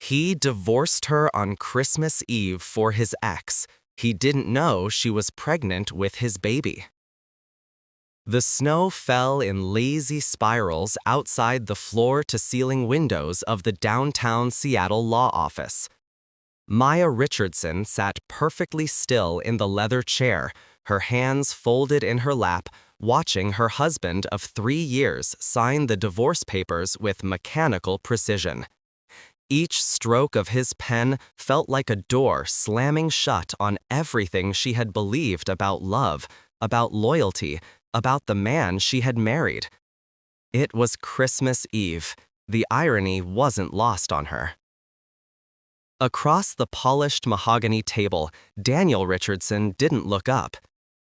He divorced her on Christmas Eve for his ex. He didn't know she was pregnant with his baby. The snow fell in lazy spirals outside the floor-to-ceiling windows of the downtown Seattle law office. Maya Richardson sat perfectly still in the leather chair, her hands folded in her lap, watching her husband of 3 years sign the divorce papers with mechanical precision. Each stroke of his pen felt like a door slamming shut on everything she had believed about love, about loyalty, about the man she had married. It was Christmas Eve. The irony wasn't lost on her. Across the polished mahogany table, Daniel Richardson didn't look up.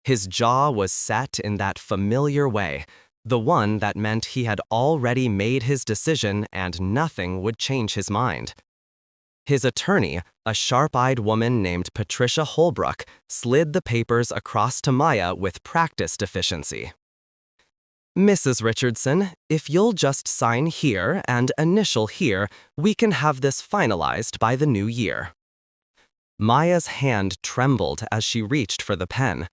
His jaw was set in that familiar way, the one that meant he had already made his decision and nothing would change his mind. His attorney, a sharp-eyed woman named Patricia Holbrook, slid the papers across to Maya with practiced efficiency. "Mrs. Richardson, if you'll just sign here and initial here, we can have this finalized by the new year." Maya's hand trembled as she reached for the pen.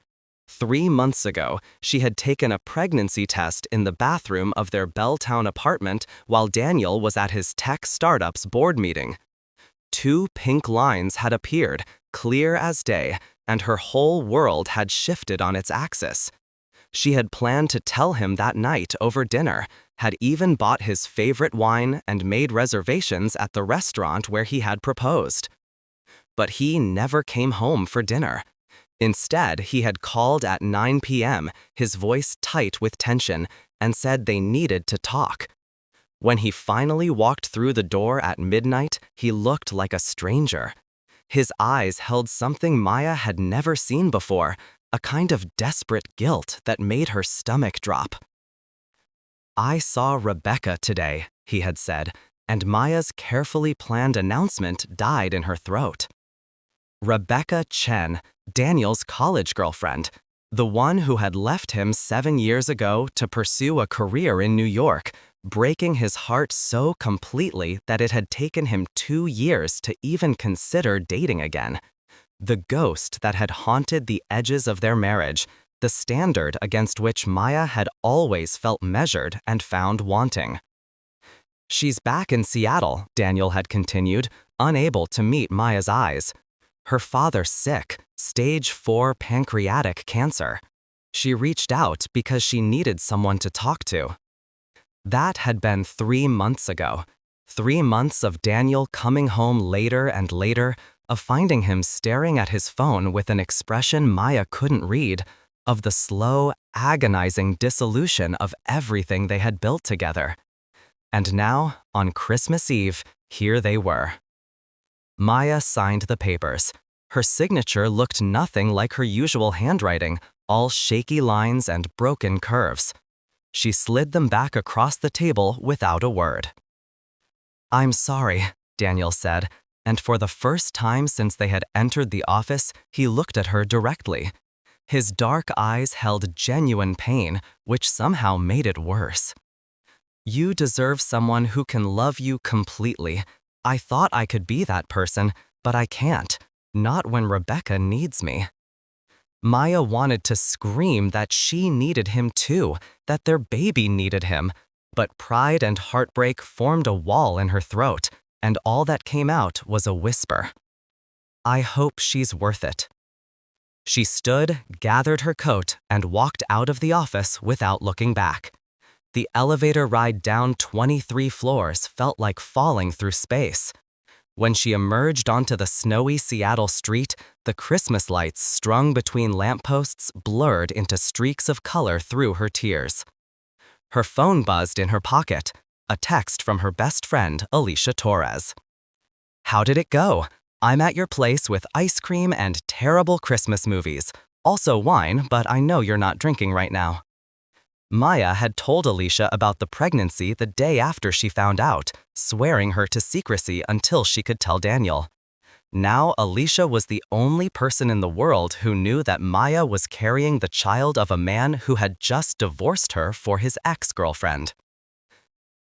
3 months ago, she had taken a pregnancy test in the bathroom of their Belltown apartment while Daniel was at his tech startup's board meeting. 2 pink lines had appeared, clear as day, and her whole world had shifted on its axis. She had planned to tell him that night over dinner, had even bought his favorite wine and made reservations at the restaurant where he had proposed. But he never came home for dinner. Instead, he had called at 9 p.m., his voice tight with tension, and said they needed to talk. When he finally walked through the door at midnight, he looked like a stranger. His eyes held something Maya had never seen before, a kind of desperate guilt that made her stomach drop. "I saw Rebecca today," he had said, and Maya's carefully planned announcement died in her throat. Rebecca Chen, Daniel's college girlfriend, the one who had left him 7 years ago to pursue a career in New York, breaking his heart so completely that it had taken him 2 years to even consider dating again. The ghost that had haunted the edges of their marriage, the standard against which Maya had always felt measured and found wanting. "She's back in Seattle," Daniel had continued, unable to meet Maya's eyes. "Her father's sick, stage 4 pancreatic cancer. She reached out because she needed someone to talk to." That had been 3 months ago. 3 months of Daniel coming home later and later, of finding him staring at his phone with an expression Maya couldn't read, of the slow, agonizing dissolution of everything they had built together. And now, on Christmas Eve, here they were. Maya signed the papers. Her signature looked nothing like her usual handwriting, all shaky lines and broken curves. She slid them back across the table without a word. "I'm sorry," Daniel said, and for the first time since they had entered the office, he looked at her directly. His dark eyes held genuine pain, which somehow made it worse. "You deserve someone who can love you completely. I thought I could be that person, but I can't. Not when Rebecca needs me." Maya wanted to scream that she needed him too, that their baby needed him, but pride and heartbreak formed a wall in her throat, and all that came out was a whisper. "I hope she's worth it." She stood, gathered her coat, and walked out of the office without looking back. The elevator ride down 23 floors felt like falling through space. When she emerged onto the snowy Seattle street, the Christmas lights strung between lampposts blurred into streaks of color through her tears. Her phone buzzed in her pocket, a text from her best friend, Alicia Torres. "How did it go? I'm at your place with ice cream and terrible Christmas movies. Also wine, but I know you're not drinking right now." Maya had told Alicia about the pregnancy the day after she found out, swearing her to secrecy until she could tell Daniel. Now Alicia was the only person in the world who knew that Maya was carrying the child of a man who had just divorced her for his ex-girlfriend.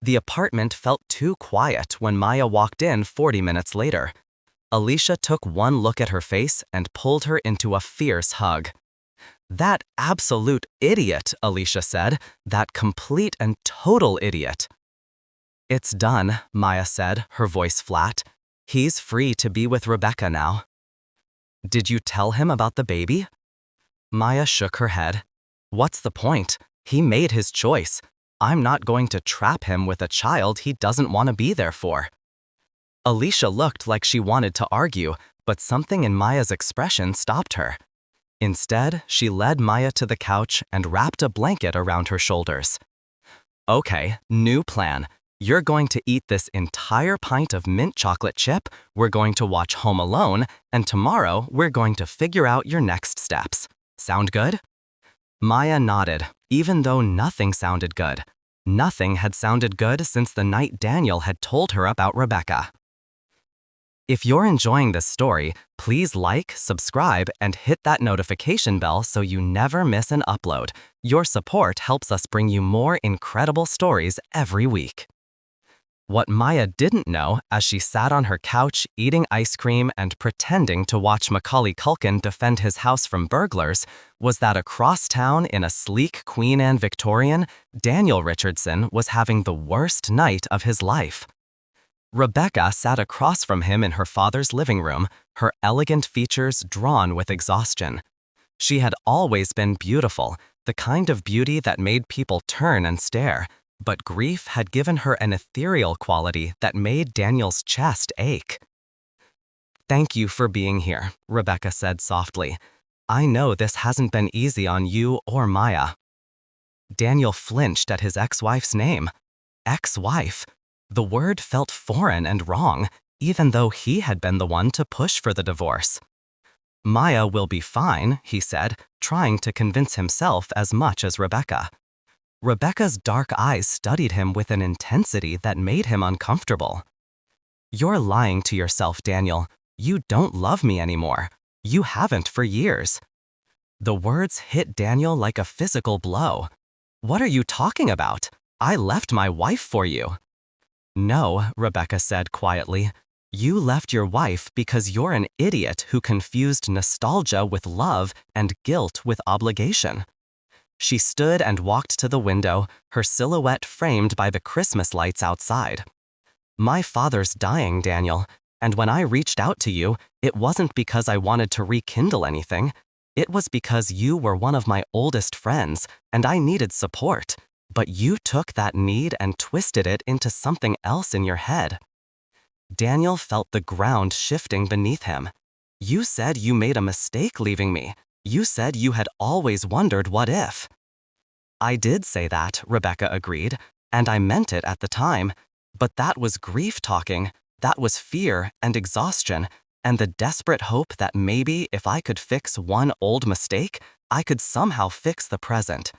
The apartment felt too quiet when Maya walked in 40 minutes later. Alicia took one look at her face and pulled her into a fierce hug. "That absolute idiot," Alicia said. "That complete and total idiot." "It's done," Maya said, her voice flat. "He's free to be with Rebecca now." "Did you tell him about the baby?" Maya shook her head. "What's the point? He made his choice. I'm not going to trap him with a child he doesn't want to be there for." Alicia looked like she wanted to argue, but something in Maya's expression stopped her. Instead, she led Maya to the couch and wrapped a blanket around her shoulders. "Okay, new plan. You're going to eat this entire pint of mint chocolate chip, we're going to watch Home Alone, and tomorrow we're going to figure out your next steps. Sound good?" Maya nodded, even though nothing sounded good. Nothing had sounded good since the night Daniel had told her about Rebecca. If you're enjoying this story, please like, subscribe, and hit that notification bell so you never miss an upload. Your support helps us bring you more incredible stories every week. What Maya didn't know, as she sat on her couch eating ice cream and pretending to watch Macaulay Culkin defend his house from burglars, was that across town in a sleek Queen Anne Victorian, Daniel Richardson was having the worst night of his life. Rebecca sat across from him in her father's living room, her elegant features drawn with exhaustion. She had always been beautiful, the kind of beauty that made people turn and stare, but grief had given her an ethereal quality that made Daniel's chest ache. "Thank you for being here," Rebecca said softly. "I know this hasn't been easy on you or Maya." Daniel flinched at his ex-wife's name. Ex-wife? The word felt foreign and wrong, even though he had been the one to push for the divorce. "Maya will be fine," he said, trying to convince himself as much as Rebecca. Rebecca's dark eyes studied him with an intensity that made him uncomfortable. "You're lying to yourself, Daniel. You don't love me anymore. You haven't for years." The words hit Daniel like a physical blow. "What are you talking about? I left my wife for you." "No," Rebecca said quietly. "You left your wife because you're an idiot who confused nostalgia with love and guilt with obligation." She stood and walked to the window, her silhouette framed by the Christmas lights outside. "My father's dying, Daniel, and when I reached out to you, it wasn't because I wanted to rekindle anything. It was because you were one of my oldest friends, and I needed support. But you took that need and twisted it into something else in your head." Daniel felt the ground shifting beneath him. "You said you made a mistake leaving me. You said you had always wondered what if." "I did say that," Rebecca agreed, "and I meant it at the time. But that was grief talking, that was fear and exhaustion, and the desperate hope that maybe if I could fix one old mistake, I could somehow fix the present."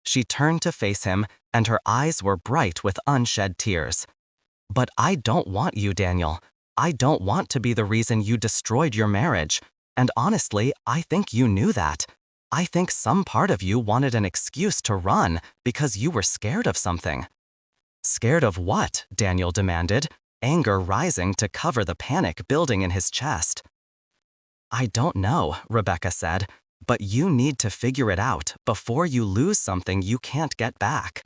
She turned to face him, and her eyes were bright with unshed tears. "But I don't want you, Daniel. I don't want to be the reason you destroyed your marriage. And honestly, I think you knew that. I think some part of you wanted an excuse to run because you were scared of something." "Scared of what?" Daniel demanded, anger rising to cover the panic building in his chest. "I don't know," Rebecca said, "but you need to figure it out before you lose something you can't get back."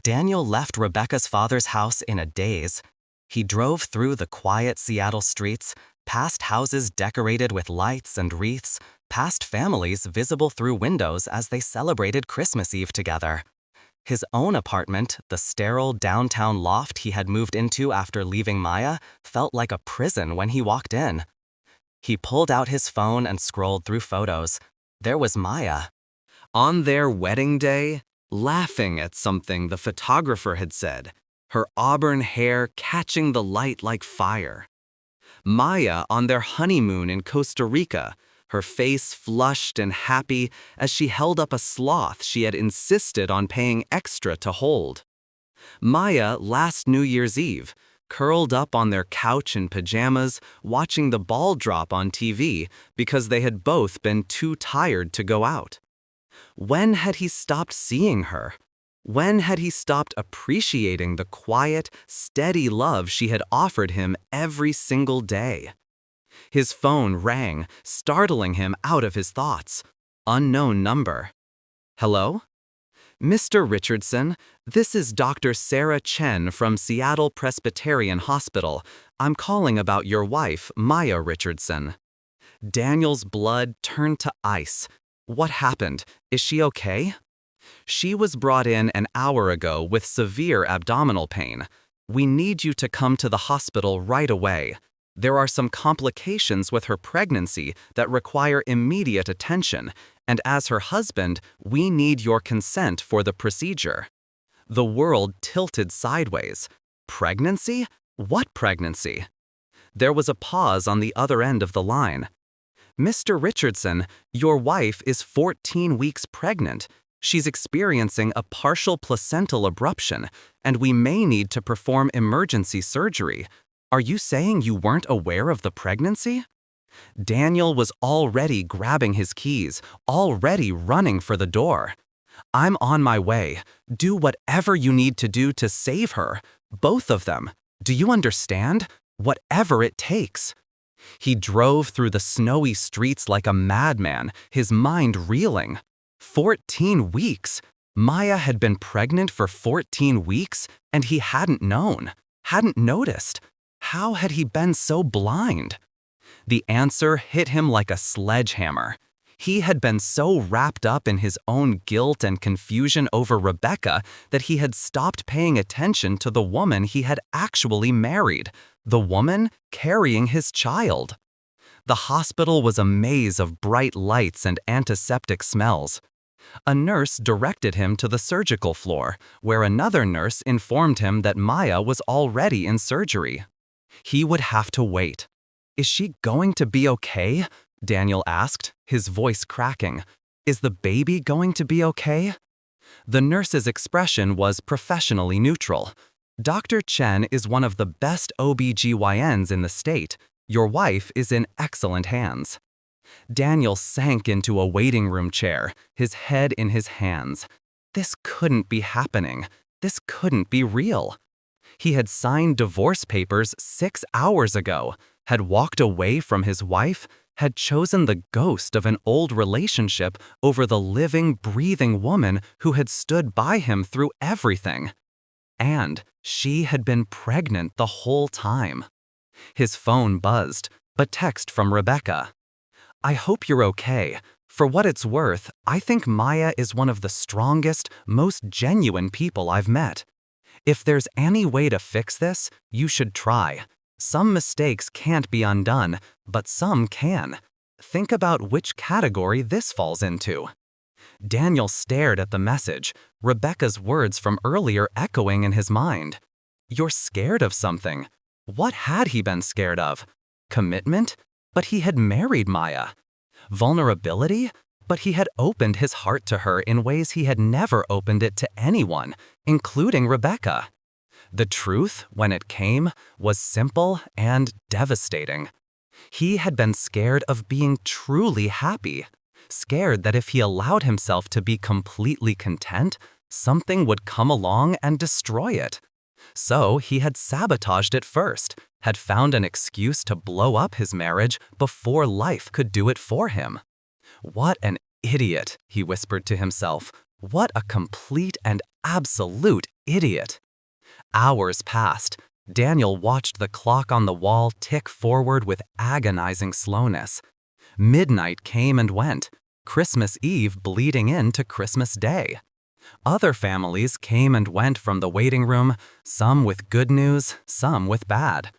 Daniel left Rebecca's father's house in a daze. He drove through the quiet Seattle streets, past houses decorated with lights and wreaths, past families visible through windows as they celebrated Christmas Eve together. His own apartment, the sterile downtown loft he had moved into after leaving Maya, felt like a prison when he walked in. He pulled out his phone and scrolled through photos. There was Maya. On their wedding day, laughing at something the photographer had said, her auburn hair catching the light like fire. Maya on their honeymoon in Costa Rica, her face flushed and happy as she held up a sloth she had insisted on paying extra to hold. Maya last New Year's Eve, curled up on their couch in pajamas, watching the ball drop on TV because they had both been too tired to go out. When had he stopped seeing her? When had he stopped appreciating the quiet, steady love she had offered him every single day? His phone rang, startling him out of his thoughts. Unknown number. Hello? Mr. Richardson, this is Dr. Sarah Chen from Seattle Presbyterian Hospital. I'm calling about your wife, Maya Richardson. Daniel's blood turned to ice. What happened? Is she okay? She was brought in an hour ago with severe abdominal pain. We need you to come to the hospital right away. There are some complications with her pregnancy that require immediate attention, and as her husband, we need your consent for the procedure. The world tilted sideways. Pregnancy? What pregnancy? There was a pause on the other end of the line. Mr. Richardson, your wife is 14 weeks pregnant. She's experiencing a partial placental abruption, and we may need to perform emergency surgery. Are you saying you weren't aware of the pregnancy? Daniel was already grabbing his keys, already running for the door. I'm on my way. Do whatever you need to do to save her. Both of them. Do you understand? Whatever it takes. He drove through the snowy streets like a madman, his mind reeling. 14 weeks. Maya had been pregnant for 14 weeks, and he hadn't known, hadn't noticed. How had he been so blind? The answer hit him like a sledgehammer. He had been so wrapped up in his own guilt and confusion over Rebecca that he had stopped paying attention to the woman he had actually married, the woman carrying his child. The hospital was a maze of bright lights and antiseptic smells. A nurse directed him to the surgical floor, where another nurse informed him that Maya was already in surgery. He would have to wait. Is she going to be okay? Daniel asked, his voice cracking. Is the baby going to be okay? The nurse's expression was professionally neutral. Dr. Chen is one of the best OB-GYNs in the state. Your wife is in excellent hands. Daniel sank into a waiting room chair, his head in his hands. This couldn't be happening. This couldn't be real. He had signed divorce papers 6 hours ago, had walked away from his wife, had chosen the ghost of an old relationship over the living, breathing woman who had stood by him through everything. And she had been pregnant the whole time. His phone buzzed, but text from Rebecca. I hope you're okay. For what it's worth, I think Maya is one of the strongest, most genuine people I've met. If there's any way to fix this, you should try. Some mistakes can't be undone, but some can. Think about which category this falls into. Daniel stared at the message, Rebecca's words from earlier echoing in his mind. You're scared of something. What had he been scared of? Commitment? But he had married Maya. Vulnerability? But he had opened his heart to her in ways he had never opened it to anyone, including Rebecca. The truth, when it came, was simple and devastating. He had been scared of being truly happy, scared that if he allowed himself to be completely content, something would come along and destroy it. So he had sabotaged it first, had found an excuse to blow up his marriage before life could do it for him. What an idiot, he whispered to himself. What a complete and absolute idiot. Hours passed. Daniel watched the clock on the wall tick forward with agonizing slowness. Midnight came and went, Christmas Eve bleeding into Christmas Day. Other families came and went from the waiting room, some with good news, some with bad.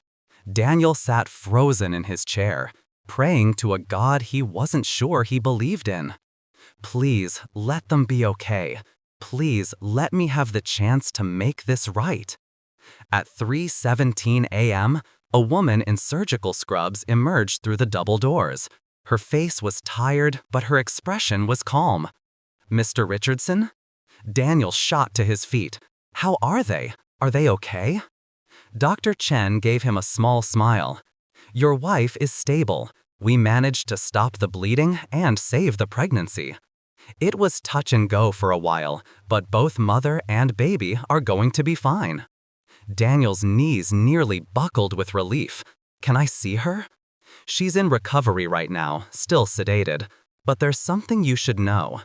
Daniel sat frozen in his chair, praying to a God he wasn't sure he believed in. Please, let them be okay. Please, let me have the chance to make this right. At 3:17 a.m., a woman in surgical scrubs emerged through the double doors. Her face was tired, but her expression was calm. Mr. Richardson? Daniel shot to his feet. How are they? Are they okay? Dr. Chen gave him a small smile. Your wife is stable. We managed to stop the bleeding and save the pregnancy. It was touch and go for a while, but both mother and baby are going to be fine. Daniel's knees nearly buckled with relief. Can I see her? She's in recovery right now, still sedated, but there's something you should know.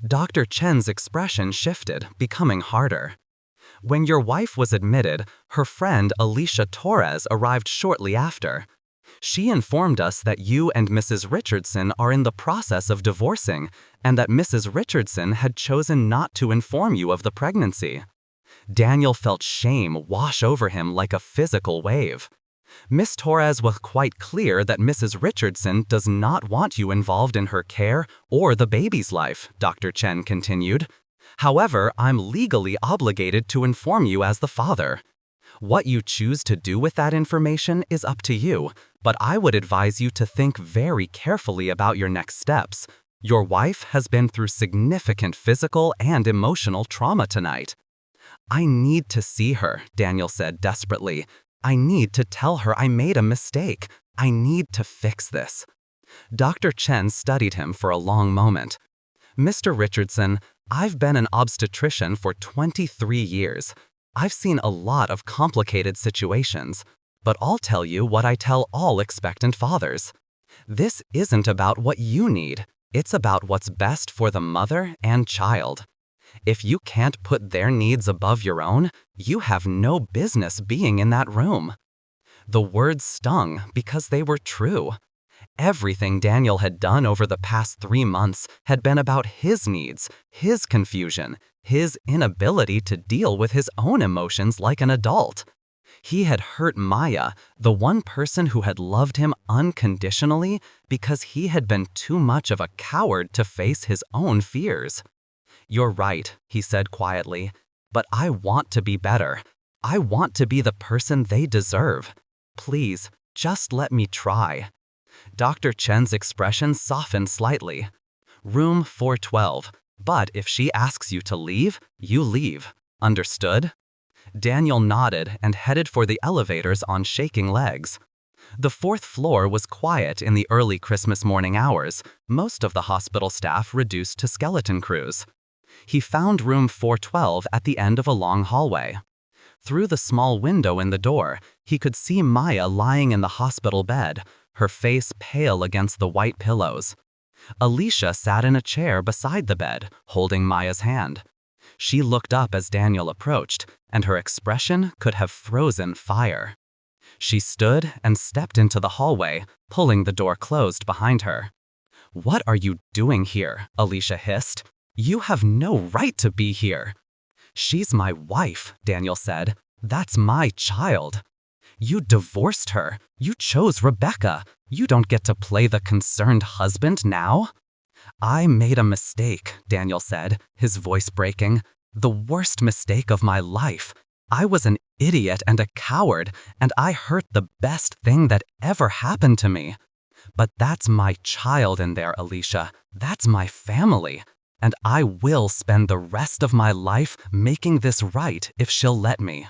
Dr. Chen's expression shifted, becoming harder. When your wife was admitted, her friend Alicia Torres arrived shortly after. She informed us that you and Mrs. Richardson are in the process of divorcing, and that Mrs. Richardson had chosen not to inform you of the pregnancy. Daniel felt shame wash over him like a physical wave. Miss Torres was quite clear that Mrs. Richardson does not want you involved in her care or the baby's life, Dr. Chen continued. However, I'm legally obligated to inform you as the father. What you choose to do with that information is up to you, but I would advise you to think very carefully about your next steps. Your wife has been through significant physical and emotional trauma tonight. I need to see her, Daniel said desperately. I need to tell her I made a mistake. I need to fix this. Dr. Chen studied him for a long moment. Mr. Richardson, I've been an obstetrician for 23 years. I've seen a lot of complicated situations, but I'll tell you what I tell all expectant fathers. This isn't about what you need. It's about what's best for the mother and child. If you can't put their needs above your own, you have no business being in that room. The words stung because they were true. Everything Daniel had done over the past 3 months had been about his needs, his confusion, his inability to deal with his own emotions like an adult. He had hurt Maya, the one person who had loved him unconditionally, because he had been too much of a coward to face his own fears. You're right, he said quietly, but I want to be better. I want to be the person they deserve. Please, just let me try. Dr. Chen's expression softened slightly. Room 412, but if she asks you to leave, you leave. Understood? Daniel nodded and headed for the elevators on shaking legs. The 4th floor was quiet in the early Christmas morning hours, most of the hospital staff reduced to skeleton crews. He found room 412 at the end of a long hallway. Through the small window in the door, he could see Maya lying in the hospital bed, her face pale against the white pillows. Alicia sat in a chair beside the bed, holding Maya's hand. She looked up as Daniel approached, and her expression could have frozen fire. She stood and stepped into the hallway, pulling the door closed behind her. "What are you doing here?" Alicia hissed. "You have no right to be here." "She's my wife," Daniel said. "That's my child." "You divorced her. You chose Rebecca. You don't get to play the concerned husband now." "I made a mistake," Daniel said, his voice breaking. "The worst mistake of my life. I was an idiot and a coward, and I hurt the best thing that ever happened to me. But that's my child in there, Alicia. That's my family. And I will spend the rest of my life making this right if she'll let me."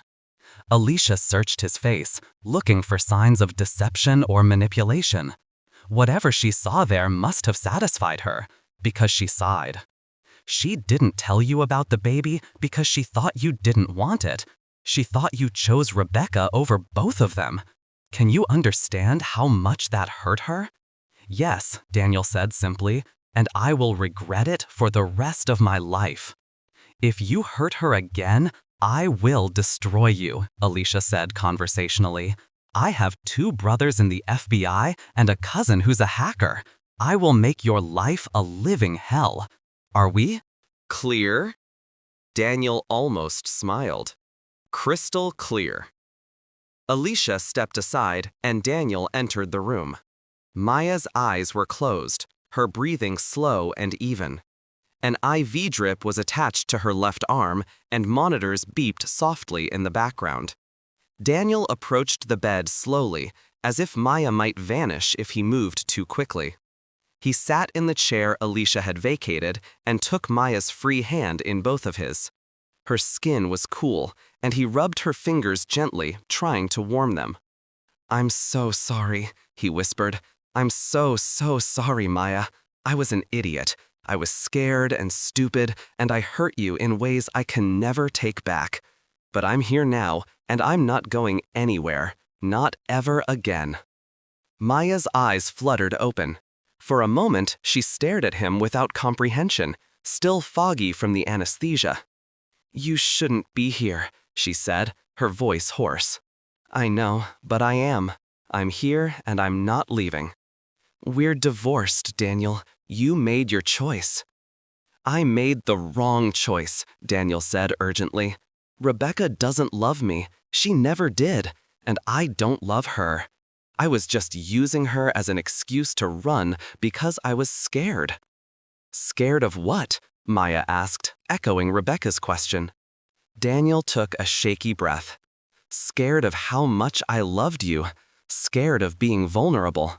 Alicia searched his face, looking for signs of deception or manipulation. Whatever she saw there must have satisfied her, because she sighed. "She didn't tell you about the baby because she thought you didn't want it. She thought you chose Rebecca over both of them. Can you understand how much that hurt her?" "Yes," Daniel said simply, "and I will regret it for the rest of my life." "If you hurt her again, I will destroy you," Alicia said conversationally. "I have 2 brothers in the FBI and a cousin who's a hacker. I will make your life a living hell. Are we?" Clear? Daniel almost smiled. Crystal clear. Alicia stepped aside, and Daniel entered the room. Maya's eyes were closed, her breathing slow and even. An IV drip was attached to her left arm, and monitors beeped softly in the background. Daniel approached the bed slowly, as if Maya might vanish if he moved too quickly. He sat in the chair Alicia had vacated and took Maya's free hand in both of his. Her skin was cool, and he rubbed her fingers gently, trying to warm them. "I'm so sorry," he whispered. "I'm so sorry, Maya. I was an idiot. I was scared and stupid, and I hurt you in ways I can never take back. But I'm here now, and I'm not going anywhere. Not ever again." Maya's eyes fluttered open. For a moment, she stared at him without comprehension, still foggy from the anesthesia. "You shouldn't be here," she said, her voice hoarse. "I know, but I am. I'm here and I'm not leaving." "We're divorced, Daniel. You made your choice." "I made the wrong choice," Daniel said urgently. "Rebecca doesn't love me. She never did. And I don't love her. I was just using her as an excuse to run because I was scared." "Scared of what?" Maya asked, echoing Rebecca's question. Daniel took a shaky breath. "Scared of how much I loved you. Scared of being vulnerable.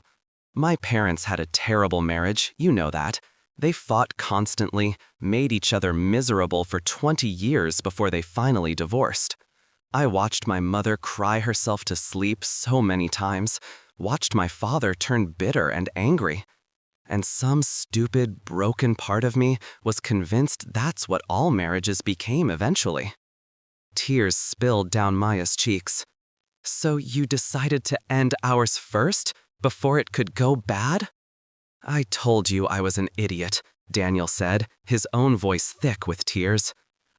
My parents had a terrible marriage, you know that. They fought constantly, made each other miserable for 20 years before they finally divorced. I watched my mother cry herself to sleep so many times, watched my father turn bitter and angry. And some stupid, broken part of me was convinced that's what all marriages became eventually." Tears spilled down Maya's cheeks. "So you decided to end ours first, before it could go bad?" "I told you I was an idiot," Daniel said, his own voice thick with tears.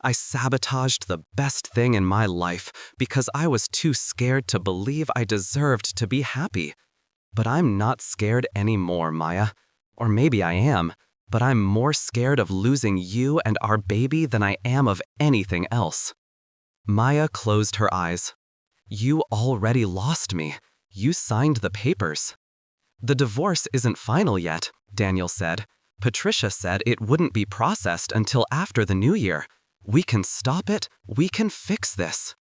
"I sabotaged the best thing in my life because I was too scared to believe I deserved to be happy. But I'm not scared anymore, Maya. Or maybe I am, but I'm more scared of losing you and our baby than I am of anything else." Maya closed her eyes. "You already lost me. You signed the papers." "The divorce isn't final yet," Daniel said. "Patricia said it wouldn't be processed until after the new year. We can stop it. We can fix this."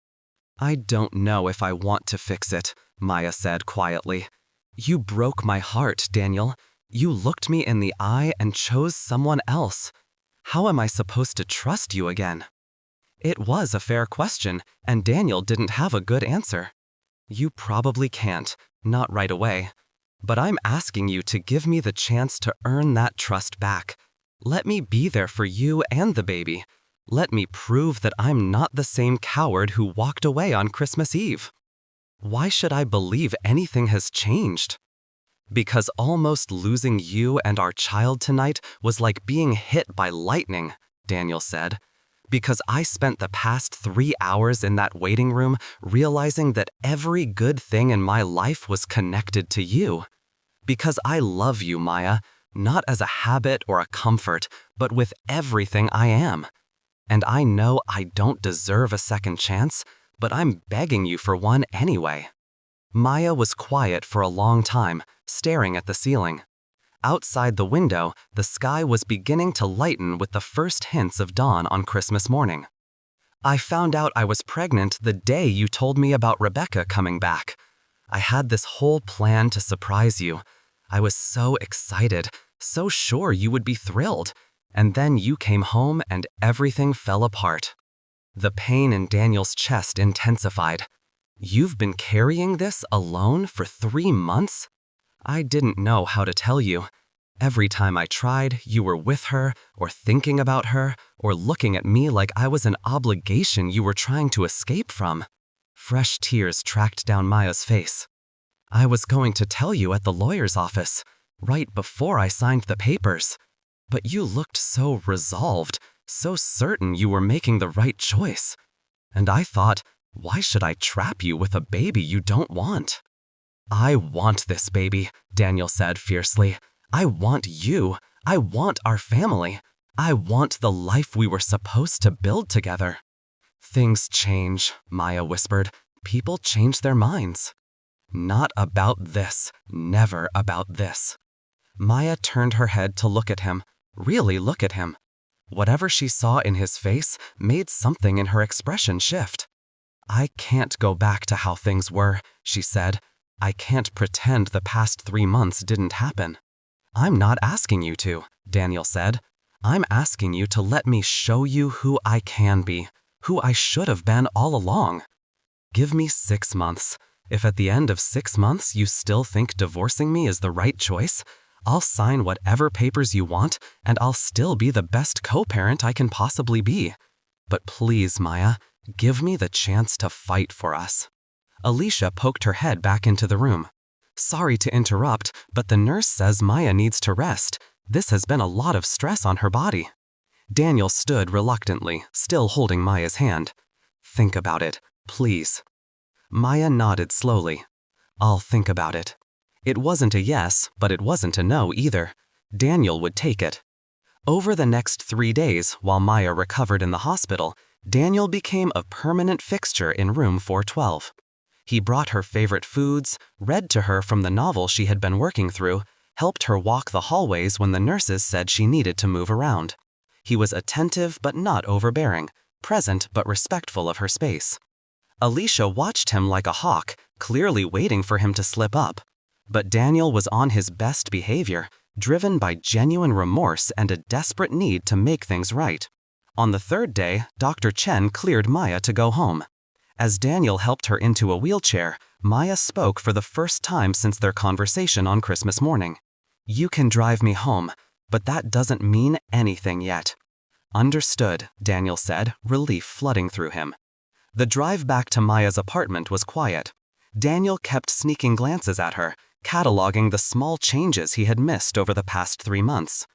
"I don't know if I want to fix it," Maya said quietly. "You broke my heart, Daniel. You looked me in the eye and chose someone else. How am I supposed to trust you again?" It was a fair question, and Daniel didn't have a good answer. "You probably can't, not right away. But I'm asking you to give me the chance to earn that trust back. Let me be there for you and the baby. Let me prove that I'm not the same coward who walked away on Christmas Eve." "Why should I believe anything has changed?" "Because almost losing you and our child tonight was like being hit by lightning," Daniel said. "Because I spent the past 3 hours in that waiting room realizing that every good thing in my life was connected to you. Because I love you, Maya, not as a habit or a comfort, but with everything I am. And I know I don't deserve a second chance, but I'm begging you for one anyway." Maya was quiet for a long time, staring at the ceiling. Outside the window, the sky was beginning to lighten with the first hints of dawn on Christmas morning. "I found out I was pregnant the day you told me about Rebecca coming back. I had this whole plan to surprise you. I was so excited, so sure you would be thrilled. And then you came home and everything fell apart." The pain in Daniel's chest intensified. "You've been carrying this alone for 3 months? I didn't know how to tell you. Every time I tried, you were with her, or thinking about her, or looking at me like I was an obligation you were trying to escape from." Fresh tears tracked down Maya's face. "I was going to tell you at the lawyer's office, right before I signed the papers. But you looked so resolved, so certain you were making the right choice. And I thought, why should I trap you with a baby you don't want?" "I want this baby," Daniel said fiercely. "I want you. I want our family. I want the life we were supposed to build together." "Things change," Maya whispered. "People change their minds." "Not about this. Never about this." Maya turned her head to look at him, really look at him. Whatever she saw in his face made something in her expression shift. "I can't go back to how things were," she said. "I can't pretend the past 3 months didn't happen." "I'm not asking you to," Daniel said. "I'm asking you to let me show you who I can be, who I should have been all along. Give me 6 months. If at the end of 6 months you still think divorcing me is the right choice, I'll sign whatever papers you want, and I'll still be the best co-parent I can possibly be. But please, Maya, give me the chance to fight for us." Alicia poked her head back into the room. "Sorry to interrupt, but the nurse says Maya needs to rest. This has been a lot of stress on her body." Daniel stood reluctantly, still holding Maya's hand. "Think about it, please." Maya nodded slowly. "I'll think about it." It wasn't a yes, but it wasn't a no either. Daniel would take it. Over the next 3 days, while Maya recovered in the hospital, Daniel became a permanent fixture in room 412. He brought her favorite foods, read to her from the novel she had been working through, helped her walk the hallways when the nurses said she needed to move around. He was attentive but not overbearing, present but respectful of her space. Alicia watched him like a hawk, clearly waiting for him to slip up. But Daniel was on his best behavior, driven by genuine remorse and a desperate need to make things right. On the 3rd day, Dr. Chen cleared Maya to go home. As Daniel helped her into a wheelchair, Maya spoke for the first time since their conversation on Christmas morning. "You can drive me home, but that doesn't mean anything yet." "Understood," Daniel said, relief flooding through him. The drive back to Maya's apartment was quiet. Daniel kept sneaking glances at her, cataloging the small changes he had missed over the past 3 months.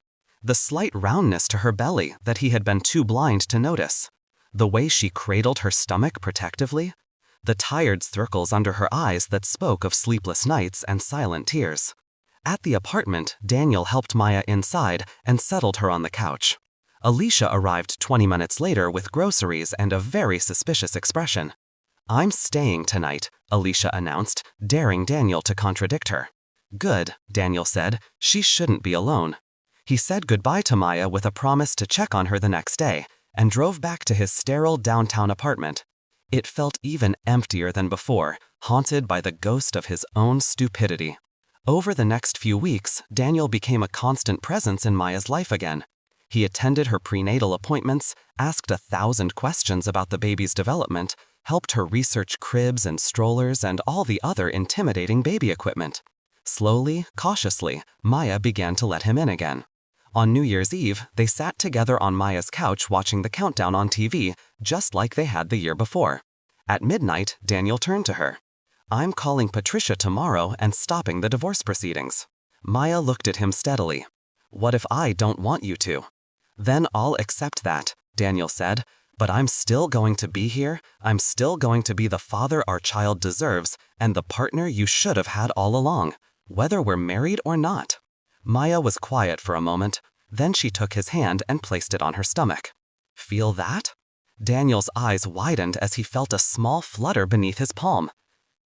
The slight roundness to her belly that he had been too blind to notice. The way she cradled her stomach protectively. The tired circles under her eyes that spoke of sleepless nights and silent tears. At the apartment, Daniel helped Maya inside and settled her on the couch. Alicia arrived 20 minutes later with groceries and a very suspicious expression. "I'm staying tonight," Alicia announced, daring Daniel to contradict her. "Good," Daniel said. "She shouldn't be alone." He said goodbye to Maya with a promise to check on her the next day, and drove back to his sterile downtown apartment. It felt even emptier than before, haunted by the ghost of his own stupidity. Over the next few weeks, Daniel became a constant presence in Maya's life again. He attended her prenatal appointments, asked 1,000 questions about the baby's development, helped her research cribs and strollers and all the other intimidating baby equipment. Slowly, cautiously, Maya began to let him in again. On New Year's Eve, they sat together on Maya's couch watching the countdown on TV, just like they had the year before. At midnight, Daniel turned to her. "I'm calling Patricia tomorrow and stopping the divorce proceedings." Maya looked at him steadily. "What if I don't want you to?" "Then I'll accept that," Daniel said. "But I'm still going to be here. I'm still going to be the father our child deserves and the partner you should have had all along, whether we're married or not." Maya was quiet for a moment. Then she took his hand and placed it on her stomach. "Feel that?" Daniel's eyes widened as he felt a small flutter beneath his palm.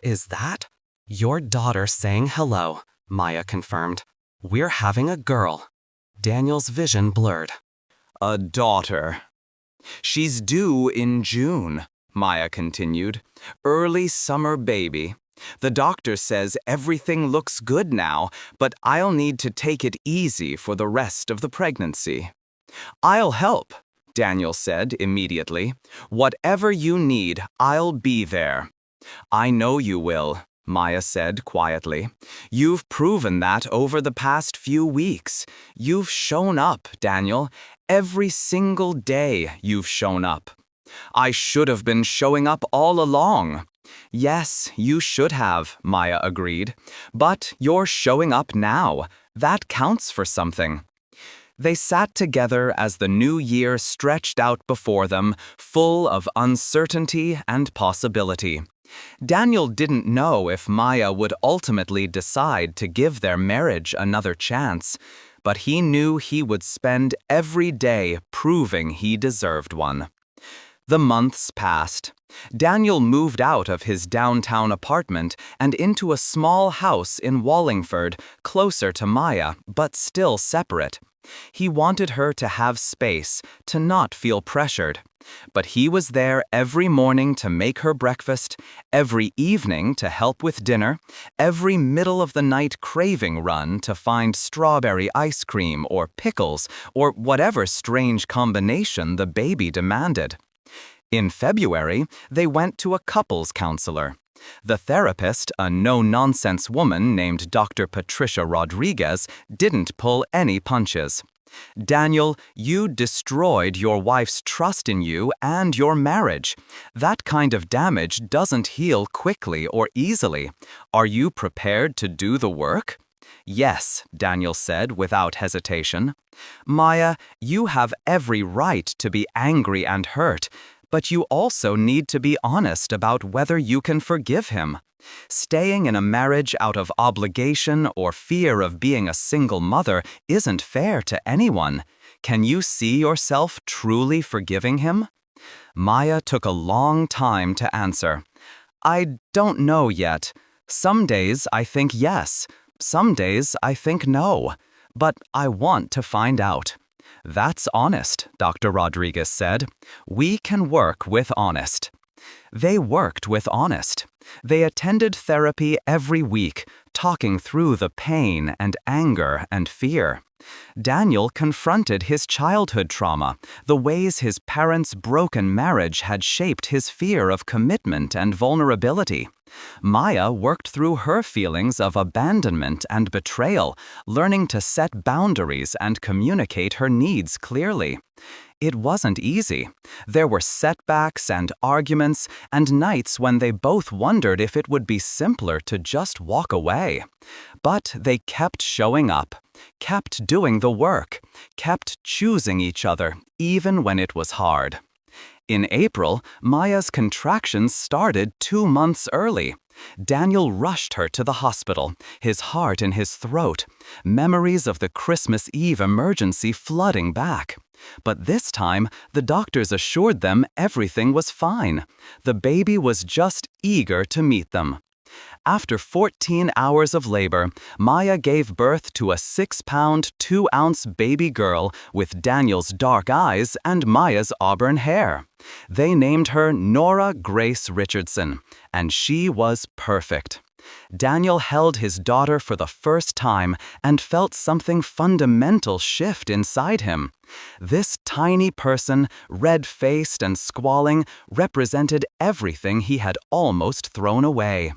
"Is that?" "Your daughter saying hello," Maya confirmed. "We're having a girl." Daniel's vision blurred. "A daughter. She's due in June," Maya continued. "Early summer baby. The doctor says everything looks good now, but I'll need to take it easy for the rest of the pregnancy." "I'll help," Daniel said immediately. "Whatever you need, I'll be there." "I know you will," Maya said quietly. "You've proven that over the past few weeks. You've shown up, Daniel. Every single day you've shown up." "I should have been showing up all along." "Yes, you should have," Maya agreed. "But you're showing up now. That counts for something." They sat together as the new year stretched out before them, full of uncertainty and possibility. Daniel didn't know if Maya would ultimately decide to give their marriage another chance, but he knew he would spend every day proving he deserved one. The months passed. Daniel moved out of his downtown apartment and into a small house in Wallingford, closer to Maya, but still separate. He wanted her to have space, to not feel pressured. But he was there every morning to make her breakfast, every evening to help with dinner, every middle-of-the-night craving run to find strawberry ice cream or pickles or whatever strange combination the baby demanded. In February, they went to a couples counselor. The therapist, a no-nonsense woman named Dr. Patricia Rodriguez, didn't pull any punches. Daniel, you destroyed your wife's trust in you and your marriage. That kind of damage doesn't heal quickly or easily. Are you prepared to do the work? Yes, Daniel said without hesitation. Maya, you have every right to be angry and hurt, but you also need to be honest about whether you can forgive him. Staying in a marriage out of obligation or fear of being a single mother isn't fair to anyone. Can you see yourself truly forgiving him? Maya took a long time to answer. I don't know yet. Some days I think yes. Some days I think no. But I want to find out. That's honest, Dr. Rodriguez said. We can work with honest. They worked with honest. They attended therapy every week, talking through the pain and anger and fear. Daniel confronted his childhood trauma, the ways his parents' broken marriage had shaped his fear of commitment and vulnerability. Maya worked through her feelings of abandonment and betrayal, learning to set boundaries and communicate her needs clearly. It wasn't easy. There were setbacks and arguments and nights when they both wondered if it would be simpler to just walk away. But they kept showing up, kept doing the work, kept choosing each other, even when it was hard. In April, Maya's contractions started 2 months early. Daniel rushed her to the hospital, his heart in his throat, memories of the Christmas Eve emergency flooding back. But this time, the doctors assured them everything was fine. The baby was just eager to meet them. After 14 hours of labor, Maya gave birth to a 6-pound, 2-ounce baby girl with Daniel's dark eyes and Maya's auburn hair. They named her Nora Grace Richardson, and she was perfect. Daniel held his daughter for the first time and felt something fundamental shift inside him. This tiny person, red-faced and squalling, represented everything he had almost thrown away.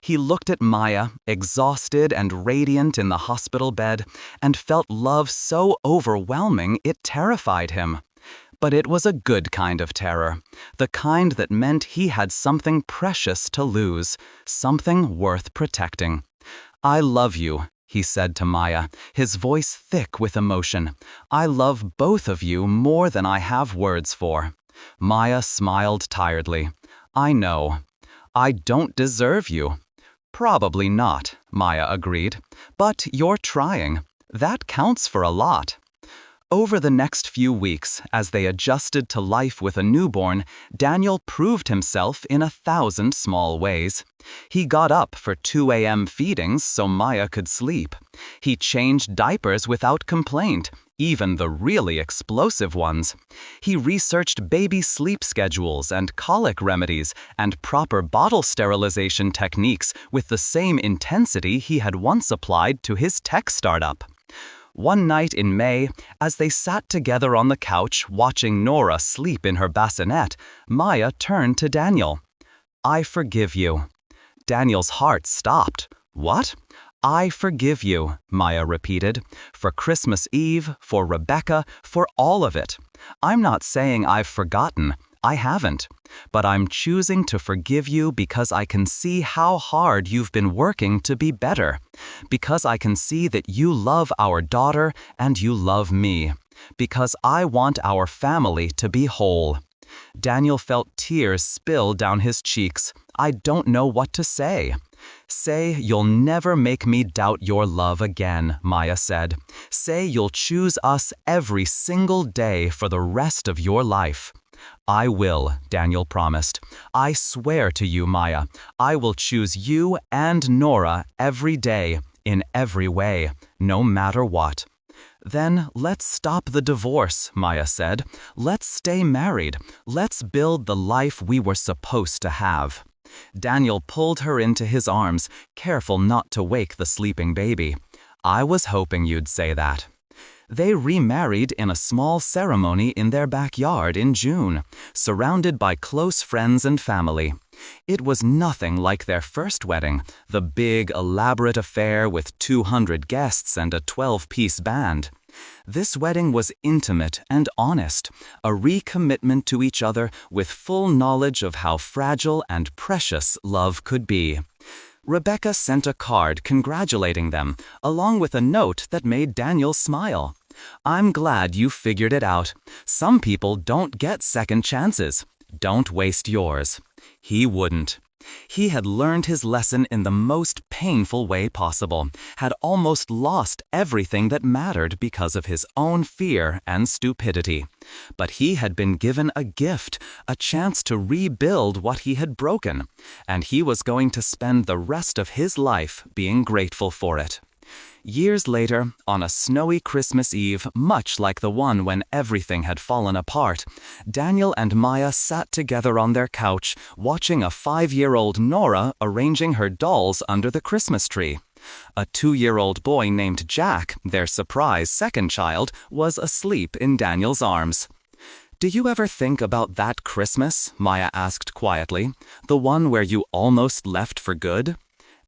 He looked at Maya, exhausted and radiant in the hospital bed, and felt love so overwhelming it terrified him. But it was a good kind of terror, the kind that meant he had something precious to lose, something worth protecting. I love you, he said to Maya, his voice thick with emotion. I love both of you more than I have words for. Maya smiled tiredly. I know. I don't deserve you. Probably not, Maya agreed. But you're trying. That counts for a lot. Over the next few weeks, as they adjusted to life with a newborn, Daniel proved himself in 1,000 small ways. He got up for 2 a.m. feedings so Maya could sleep. He changed diapers without complaint, even the really explosive ones. He researched baby sleep schedules and colic remedies and proper bottle sterilization techniques with the same intensity he had once applied to his tech startup. One night in May, as they sat together on the couch watching Nora sleep in her bassinet, Maya turned to Daniel. I forgive you. Daniel's heart stopped. What? I forgive you, Maya repeated. For Christmas Eve, for Rebecca, for all of it. I'm not saying I've forgotten. I haven't. But I'm choosing to forgive you because I can see how hard you've been working to be better. Because I can see that you love our daughter and you love me. Because I want our family to be whole. Daniel felt tears spill down his cheeks. I don't know what to say. Say you'll never make me doubt your love again, Maya said. Say you'll choose us every single day for the rest of your life. I will, Daniel promised. I swear to you, Maya, I will choose you and Nora every day, in every way, no matter what. Then let's stop the divorce, Maya said. Let's stay married. Let's build the life we were supposed to have. Daniel pulled her into his arms, careful not to wake the sleeping baby. I was hoping you'd say that. They remarried in a small ceremony in their backyard in June, surrounded by close friends and family. It was nothing like their first wedding, the big, elaborate affair with 200 guests and a 12-piece band. This wedding was intimate and honest, a recommitment to each other with full knowledge of how fragile and precious love could be. Rebecca sent a card congratulating them, along with a note that made Daniel smile. "I'm glad you figured it out. Some people don't get second chances. Don't waste yours." He wouldn't. He had learned his lesson in the most painful way possible, had almost lost everything that mattered because of his own fear and stupidity. But he had been given a gift, a chance to rebuild what he had broken, and he was going to spend the rest of his life being grateful for it. Years later, on a snowy Christmas Eve, much like the one when everything had fallen apart, Daniel and Maya sat together on their couch, watching a 5-year-old Nora arranging her dolls under the Christmas tree. A 2-year-old boy named Jack, their surprise second child, was asleep in Daniel's arms. "Do you ever think about that Christmas?" Maya asked quietly. "The one where you almost left for good?"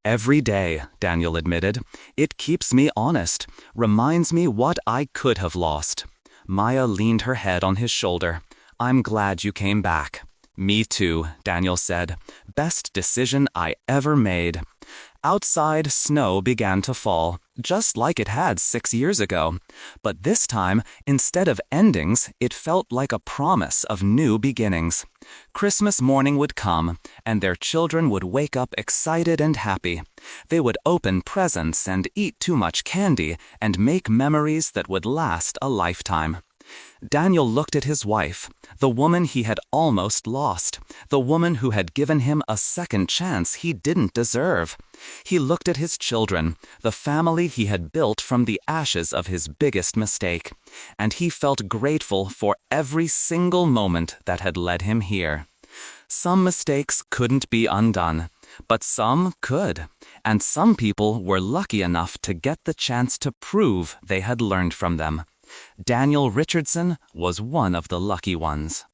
"Every day," Daniel admitted. "It keeps me honest, reminds me what I could have lost." Maya leaned her head on his shoulder. "I'm glad you came back." "Me too," Daniel said. "Best decision I ever made." Outside, snow began to fall, just like it had 6 years ago. But this time, instead of endings, it felt like a promise of new beginnings. Christmas morning would come, and their children would wake up excited and happy. They would open presents and eat too much candy and make memories that would last a lifetime. Daniel looked at his wife, the woman he had almost lost, the woman who had given him a second chance he didn't deserve. He looked at his children, the family he had built from the ashes of his biggest mistake, and he felt grateful for every single moment that had led him here. Some mistakes couldn't be undone, but some could, and some people were lucky enough to get the chance to prove they had learned from them. Daniel Richardson was one of the lucky ones.